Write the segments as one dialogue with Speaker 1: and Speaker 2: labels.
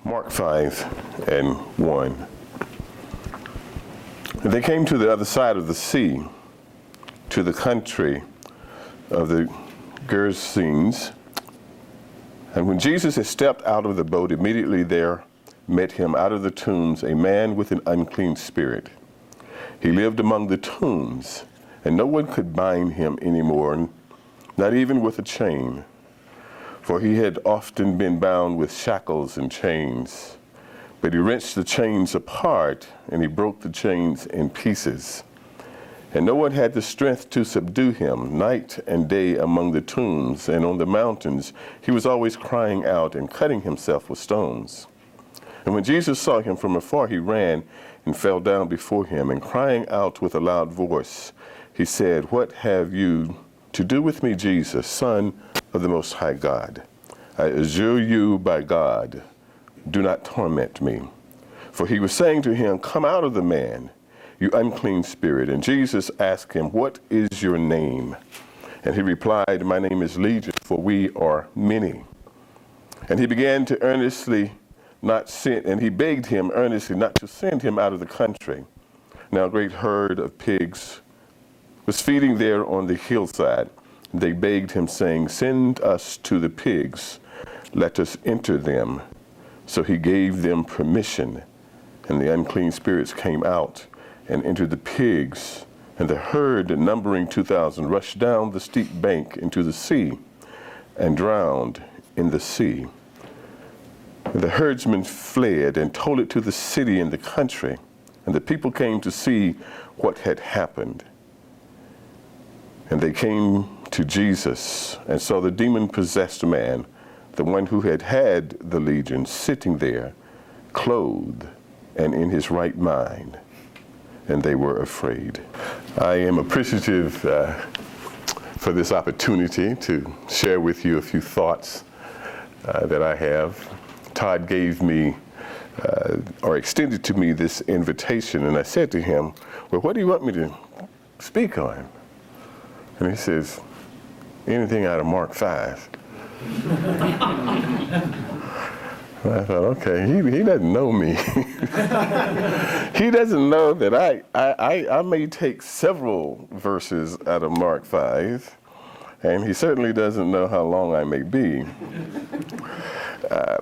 Speaker 1: Mark 5:1. They came to the other side of the sea, to the country of the Gerasenes. And when Jesus had stepped out of the boat, immediately there met him out of the tombs a man with an unclean spirit. He lived among the tombs, and no one could bind him anymore, not even with a chain, for he had often been bound with shackles and chains. But he wrenched the chains apart, and he broke the chains in pieces. And no one had the strength to subdue him. Night and day among the tombs and on the mountains, he was always crying out and cutting himself with stones. And when Jesus saw him from afar, he ran and fell down before him, and crying out with a loud voice, he said, "What have you to do with me, Jesus, Son of the Most High God? I adjure you by God, do not torment me." For he was saying to him, "Come out of the man, you unclean spirit." And Jesus asked him, "What is your name?" And he replied, "My name is Legion, for we are many." And he began to he begged him earnestly not to send him out of the country. Now a great herd of pigs was feeding there on the hillside. They begged him, saying, "Send us to the pigs, let us enter them." So he gave them permission, and the unclean spirits came out and entered the pigs, and the herd, numbering 2,000, rushed down the steep bank into the sea and drowned in the sea. The herdsmen fled and told it to the city and the country, and the people came to see what had happened. And they came to Jesus and saw the demon-possessed man, the one who had had the legion, sitting there, clothed and in his right mind, and they were afraid. I am appreciative for this opportunity to share with you a few thoughts that I have. Todd gave me, or extended to me, this invitation, and I said to him, "Well, what do you want me to speak on?" And he says, "Anything out of Mark 5. And I thought, okay, he doesn't know me. He doesn't know that I may take several verses out of Mark 5, and he certainly doesn't know how long I may be.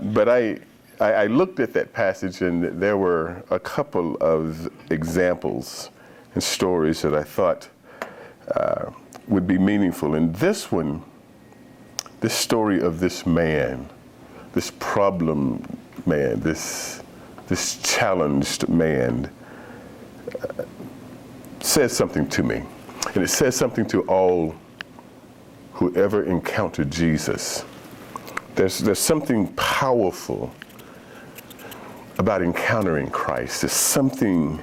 Speaker 1: But I looked at that passage, and there were a couple of examples and stories that I thought would be meaningful. And this one, this story of this man, this problem man, this challenged man, says something to me. And it says something to all who ever encountered Jesus. There's something powerful about encountering Christ. There's something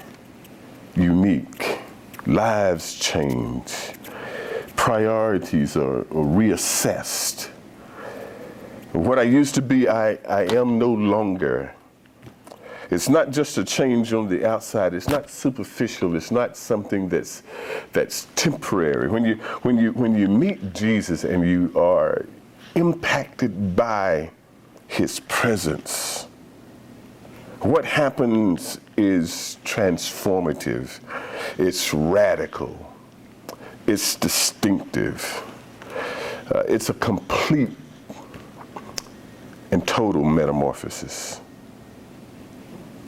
Speaker 1: unique. Lives change. Priorities are reassessed. What I used to be, I am no longer. It's not just a change on the outside. It's not superficial. It's not something that's temporary. When you meet Jesus and you are impacted by his presence, what happens is transformative. It's radical. It's distinctive. It's a complete and total metamorphosis.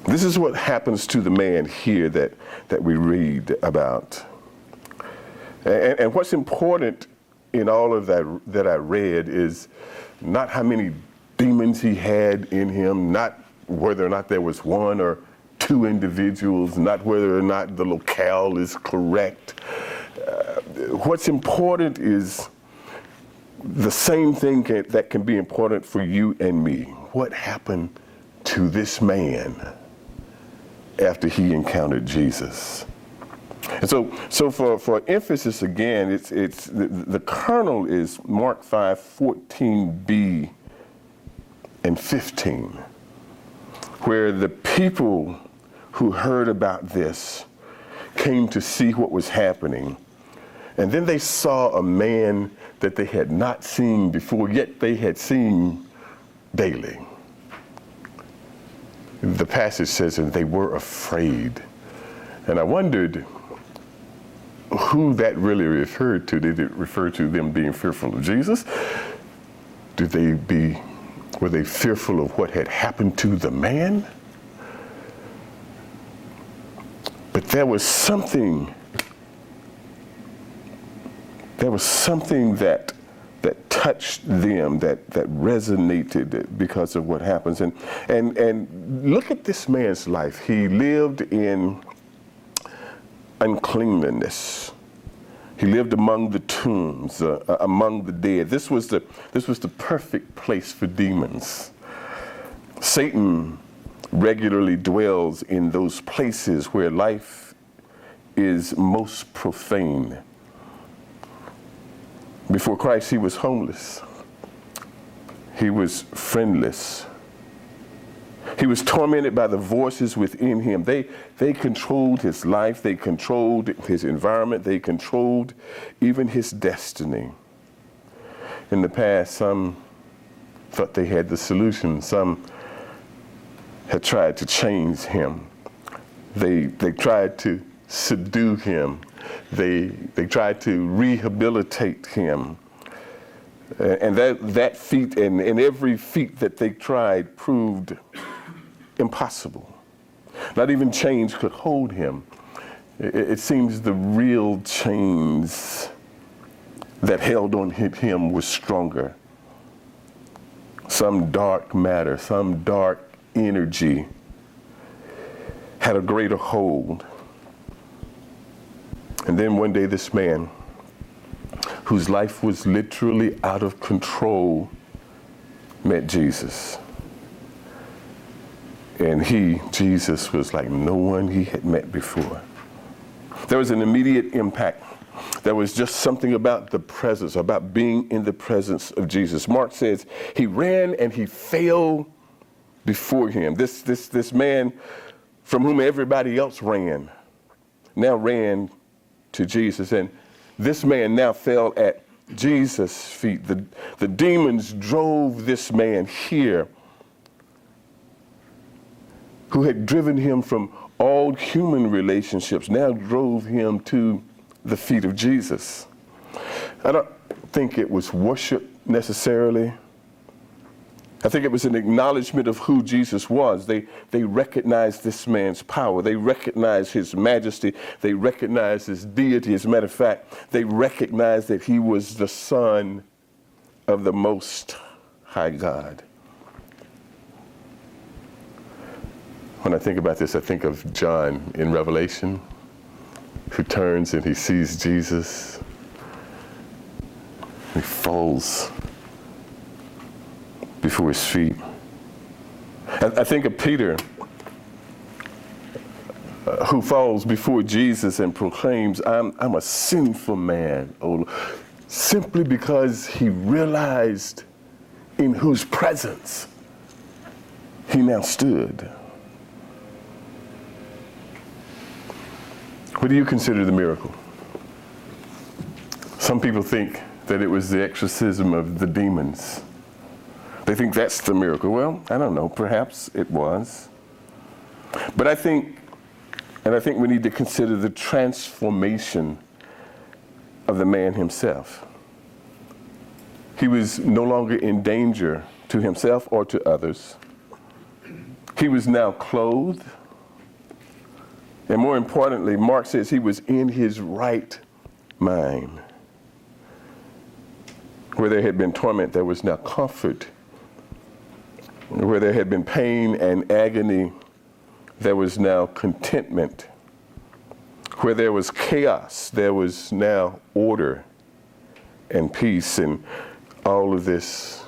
Speaker 1: This is what happens to the man here that we read about. And what's important in all of that I read is not how many demons he had in him, not whether or not there was one or two individuals, not whether or not the locale is correct. What's important is the same thing that can be important for you and me. What happened to this man after he encountered Jesus? And so for emphasis again, it's the kernel is Mark 5:14b and 15, where the people who heard about this came to see what was happening. And then they saw a man that they had not seen before, yet they had seen daily. the passage says, and they were afraid. And I wondered who that really referred to. Did it refer to them being fearful of Jesus? Were they fearful of what had happened to the man? But there was something that touched them, that resonated because of what happens. And look at this man's life. He lived in uncleanliness. He lived among the tombs, among the dead. This was the perfect place for demons. Satan regularly dwells in those places where life is most profane. Before Christ, he was homeless. He was friendless. He was tormented by the voices within him. They controlled his life. They controlled his environment. They controlled even his destiny. In the past, some thought they had the solution. Some had tried to change him. They tried to subdue him. They tried to rehabilitate him. And that feat and every feat that they tried proved impossible. Not even chains could hold him. It seems the real chains that held on him was stronger. Some dark matter, some dark energy had a greater hold. And then one day this man, whose life was literally out of control, met Jesus. And Jesus, was like no one he had met before. There was an immediate impact. There was just something about the presence, about being in the presence of Jesus. Mark says he ran and he fell before him. This man from whom everybody else ran, now ran to Jesus. And this man now fell at Jesus' feet. The demons drove this man here, who had driven him from all human relationships, now drove him to the feet of Jesus. I don't think it was worship necessarily. I think it was an acknowledgement of who Jesus was. They recognized this man's power. They recognized his majesty. They recognized his deity. As a matter of fact, they recognized that he was the Son of the Most High God. When I think about this, I think of John in Revelation, who turns and he sees Jesus. He falls before his feet. I think of Peter, who falls before Jesus and proclaims, I'm a sinful man, oh, simply because he realized in whose presence he now stood. What do you consider the miracle? Some people think that it was the exorcism of the demons. They think that's the miracle. Well, I don't know, perhaps it was. But I think we need to consider the transformation of the man himself. He was no longer in danger to himself or to others. He was now clothed. And more importantly, Mark says he was in his right mind. Where there had been torment, there was now comfort. Where there had been pain and agony, there was now contentment. Where there was chaos, there was now order and peace. And all of this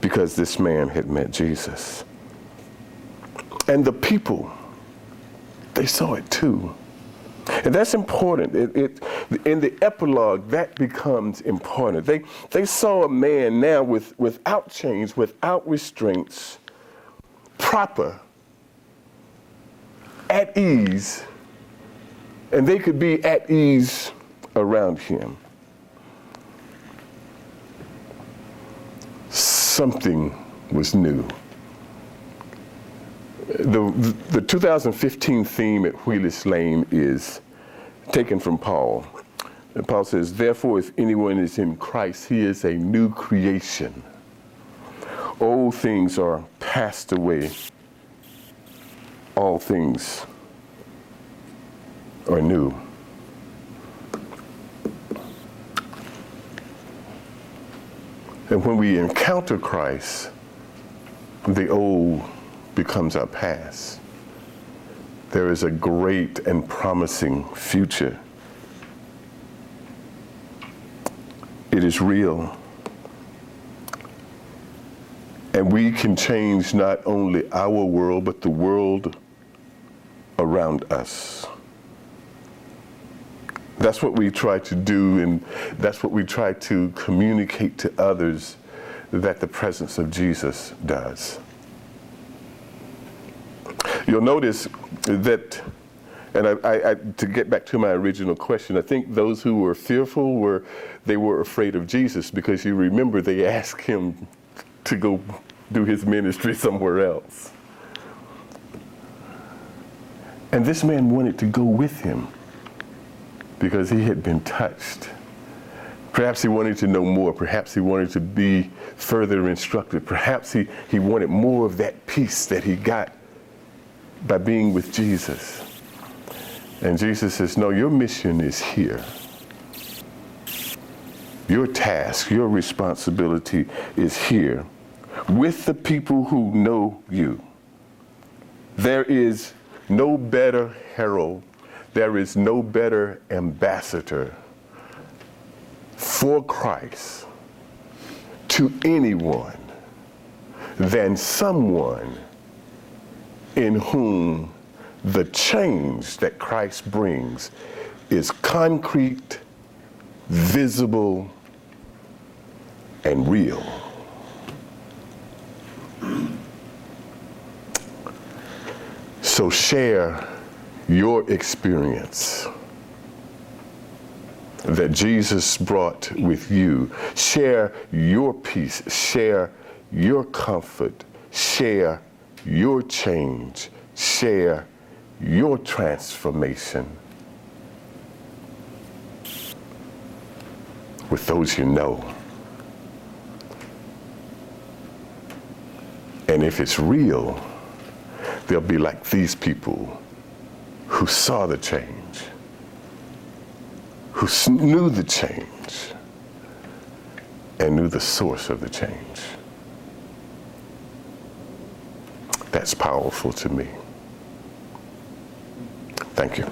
Speaker 1: because this man had met Jesus. And the people, they saw it too. And that's important. In the epilogue, that becomes important. They saw a man now without chains, without restraints, proper, at ease, and they could be at ease around him. Something was new. The 2015 theme at Wheless Lane is taken from Paul. And Paul says, therefore, if anyone is in Christ, he is a new creation. Old things are passed away. All things are new. And when we encounter Christ, the old becomes our past. There is a great and promising future. It is real. And we can change not only our world, but the world around us. That's what we try to do, and that's what we try to communicate to others that the presence of Jesus does. You'll notice that, and I to get back to my original question, I think those who were fearful were afraid of Jesus, because you remember they asked him to go do his ministry somewhere else. And this man wanted to go with him because he had been touched. Perhaps he wanted to know more. Perhaps he wanted to be further instructed. Perhaps he wanted more of that peace that he got by being with Jesus. And Jesus says, no, your mission is here. Your task, your responsibility is here with the people who know you. There is no better herald, there is no better ambassador for Christ to anyone than someone in whom the change that Christ brings is concrete, visible, and real. So share your experience that Jesus brought with you. Share your peace, share your comfort, share your change, share your transformation with those you know. And if it's real, they'll be like these people who saw the change, who knew the change, and knew the source of the change. That's powerful to me. Thank you.